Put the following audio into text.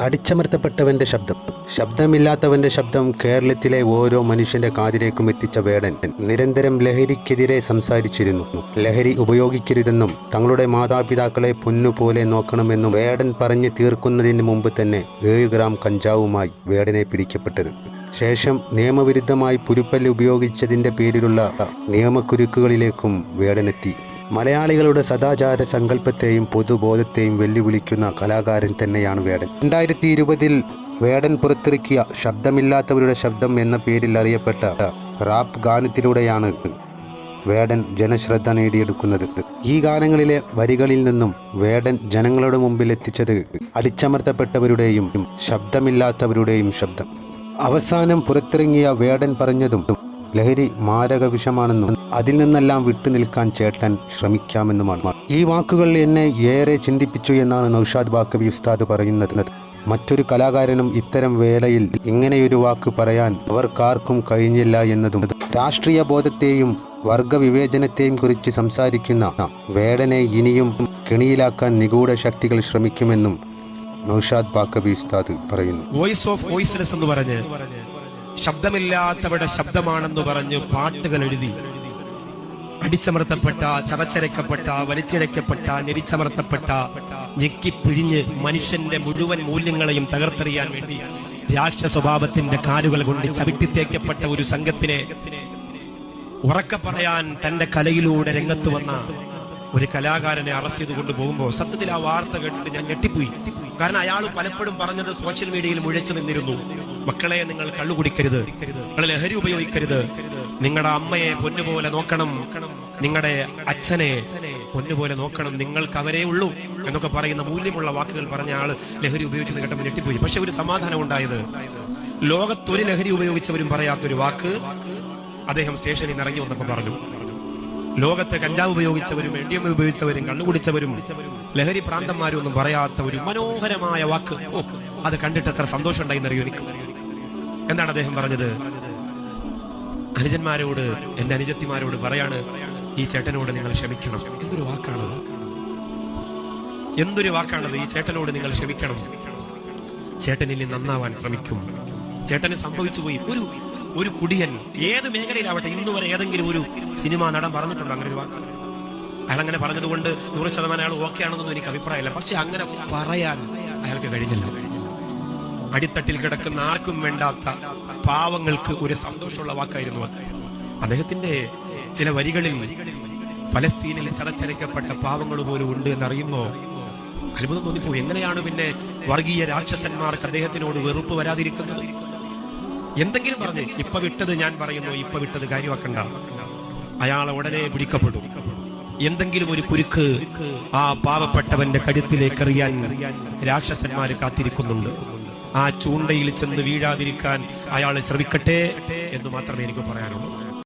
അടിച്ചമർത്തപ്പെട്ടവന്റെ ശബ്ദം, ശബ്ദമില്ലാത്തവന്റെ ശബ്ദം കേരളത്തിലെ ഓരോ മനുഷ്യന്റെ കാതിലേക്കും എത്തിച്ച വേടൻ നിരന്തരം ലഹരിക്കെതിരെ സംസാരിച്ചിരുന്നു. ലഹരി ഉപയോഗിക്കരുതെന്നും തങ്ങളുടെ മാതാപിതാക്കളെ പൊന്നുപോലെ നോക്കണമെന്നും വേടൻ പറഞ്ഞു തീർക്കുന്നതിന് മുമ്പ് തന്നെ 7 ഗ്രാം കഞ്ചാവുമായി വേടനെ പിടിക്കപ്പെട്ടത്. ശേഷം നിയമവിരുദ്ധമായി പുരുപ്പല്ല് ഉപയോഗിച്ചതിൻ്റെ പേരിലുള്ള നിയമക്കുരുക്കുകളിലേക്കും വേടനെത്തി. മലയാളികളുടെ സദാചാര സങ്കല്പത്തെയും പൊതുബോധത്തെയും വെല്ലുവിളിക്കുന്ന കലാകാരൻ തന്നെയാണ് വേടൻ. 2020 വേടൻ പുറത്തിറക്കിയ ശബ്ദമില്ലാത്തവരുടെ ശബ്ദം എന്ന പേരിൽ അറിയപ്പെട്ട റാപ്പ് ഗാനത്തിലൂടെയാണ് വേടൻ ജനശ്രദ്ധ നേടിയെടുക്കുന്നത്. ഈ ഗാനങ്ങളിലെ വരികളിൽ നിന്നും വേടൻ ജനങ്ങളുടെ മുമ്പിൽ എത്തിച്ചത് അടിച്ചമർത്തപ്പെട്ടവരുടെയും ശബ്ദമില്ലാത്തവരുടെയും ശബ്ദം. അവസാനം പുറത്തിറങ്ങിയ വേടൻ പറഞ്ഞതും ലഹരി മാരക വിഷമാണെന്നും അതിൽ നിന്നെല്ലാം വിട്ടുനിൽക്കാൻ ചേട്ടൻ ശ്രമിക്കാമെന്നുമാണ്. ഈ വാക്കുകൾ എന്നെ ഏറെ ചിന്തിപ്പിച്ചു എന്നാണ് നൗഷാദ് ബാക്കവി ഉസ്താദ് പറയുന്നത്. മറ്റൊരു കലാകാരനും ഇത്തരം വേളയിൽ ഇങ്ങനെയൊരു വാക്ക് പറയാൻ അവർക്കാർക്കും കഴിഞ്ഞില്ല എന്നതും രാഷ്ട്രീയ ബോധത്തെയും വർഗവിവേചനത്തെയും കുറിച്ച് സംസാരിക്കുന്ന വേടനെ ഇനിയും കെണിയിലാക്കാൻ നിഗൂഢ ശക്തികൾ ശ്രമിക്കുമെന്നും നൗഷാദ് ബാക്കവി ഉസ്താദ് പറയുന്നു. വോയിസ് ഓഫ് വോയിസ്ലെസ് എന്ന് പറഞ്ഞ് ശബ്ദമില്ലാത്തവരുടെ ശബ്ദമാണെന്ന് പറഞ്ഞ് പാട്ടുകൾ എഴുതി അടിച്ചമർത്തപ്പെട്ട, ചതച്ചരയ്ക്കപ്പെട്ട, വലിച്ചിഴയ്ക്കപ്പെട്ട, ഞെരിച്ചമർത്തപ്പെട്ട, ഞെക്കിപ്പിഴിഞ്ഞ് മനുഷ്യന്റെ മുഴുവൻ മൂല്യങ്ങളെയും തകർത്തെറിയാൻ വേണ്ടി രാക്ഷസ്വഭാവത്തിന്റെ കാലുകൾ കൊണ്ട് ചവിട്ടിത്തേക്കപ്പെട്ട ഒരു സംഘത്തിനെ ഉറക്കെ പറയാൻ തന്റെ കലയിലൂടെ രംഗത്ത് വന്ന ഒരു കലാകാരനെ അറസ്റ്റ് ചെയ്ത് കൊണ്ടുപോകുമ്പോൾ സത്യത്തിൽ ആ വാർത്ത കേട്ടിട്ട് ഞാൻ ഞെട്ടിപ്പോയി. കാരണം അയാൾ പലപ്പോഴും പറഞ്ഞത് സോഷ്യൽ മീഡിയയിൽ മുഴച്ചു നിന്നിരുന്നു, മക്കളെ നിങ്ങൾ കള്ളു കുടിക്കരുത്, നിങ്ങൾ ലഹരി ഉപയോഗിക്കരുത്, നിങ്ങളുടെ അമ്മയെ പൊന്നുപോലെ നോക്കണം, നിങ്ങളുടെ അച്ഛനെ പൊന്നുപോലെ നോക്കണം, നിങ്ങൾക്ക് അവരേ ഉള്ളൂ എന്നൊക്കെ പറയുന്ന മൂല്യമുള്ള വാക്കുകൾ പറഞ്ഞ ആള് ലഹരി ഉപയോഗിച്ചത് കേട്ടപ്പോൾ ഞെട്ടിപ്പോയി. പക്ഷെ ഒരു സമാധാനം ഉണ്ടായത്, ലോകത്തൊരു ലഹരി ഉപയോഗിച്ചവരും പറയാത്തൊരു വാക്ക് അദ്ദേഹം സ്റ്റേഷനിൽ നിന്ന് ഇറങ്ങി വന്നപ്പോൾ പറഞ്ഞു. ലോകത്ത് കഞ്ചാവ് ഉപയോഗിച്ചവരും എഡിഎം ഉപയോഗിച്ചവരും കണ്ണുകുടിച്ചവരും ലഹരി പ്രാന്തന്മാരും ഒന്നും പറയാത്ത ഒരു മനോഹരമായ വാക്ക്, അത് കണ്ടിട്ട് എത്ര സന്തോഷം ഉണ്ടായിന്നറിയോ എനിക്ക്. എന്താണ് അദ്ദേഹം പറഞ്ഞത്? അനുജന്മാരോട്, എന്റെ അനുജത്തിമാരോട് പറയാണ്, ഈ ചേട്ടനോട് നിങ്ങൾ ക്ഷമിക്കണം. എന്തൊരു വാക്കാണത്, എന്തൊരു വാക്കാണത്! ഈ ചേട്ടനോട് നിങ്ങൾ ക്ഷമിക്കണം, ചേട്ടനിൽ നന്നാവാൻ ശ്രമിക്കും. ചേട്ടന് സംഭവിച്ചു പോയി. ഒരു കുടിയൻ ഏത് മേഖലയിലാവട്ടെ, ഇന്നുവരെ ഏതെങ്കിലും ഒരു സിനിമാ നടൻ പറഞ്ഞിട്ടുണ്ടോ അങ്ങനെ ഒരു വാക്ക്? അയാൾ അങ്ങനെ പറഞ്ഞതുകൊണ്ട് 100% അയാൾ ഓക്കെ ആണെന്നൊന്നും എനിക്ക് അഭിപ്രായമില്ല. പക്ഷെ അങ്ങനെ പറയാൻ അയാൾക്ക് കഴിഞ്ഞില്ല. അടിത്തട്ടിൽ കിടക്കുന്ന ആർക്കും വേണ്ടാത്ത പാവങ്ങൾക്ക് ഒരു സന്തോഷമുള്ള വാക്കായിരുന്നു അത്. അദ്ദേഹത്തിന്റെ ചില വരികളിൽ ഫലസ്തീനിൽ ചതച്ചരയ്ക്കപ്പെട്ട പാവങ്ങൾ പോലും ഉണ്ട് എന്നറിയുമ്പോ അത്ഭുതം തോന്നിപ്പോ. എങ്ങനെയാണ് പിന്നെ വർഗീയ രാക്ഷസന്മാർക്ക് അദ്ദേഹത്തിനോട് വെറുപ്പ് വരാതിരിക്കുന്നത്? എന്തെങ്കിലും പറഞ്ഞ് ഇപ്പൊ വിട്ടത് ഞാൻ പറയുന്നു, ഇപ്പൊ വിട്ടത് കാര്യമാക്കണ്ട, അയാളെ ഉടനെ പിടിക്കപ്പെടും. എന്തെങ്കിലും ഒരു കുരുക്ക് ആ പാവപ്പെട്ടവന്റെ കഴുത്തിലേക്ക് എറിയാൻ രാക്ഷസന്മാര് കാത്തിരിക്കുന്നുണ്ട്. ആ ചൂണ്ടയിൽ ചെന്ന് വീഴാതിരിക്കാൻ അയാൾ ശ്രമിക്കട്ടെ എന്ന് മാത്രമേ എനിക്ക് പറയാനുള്ളൂ.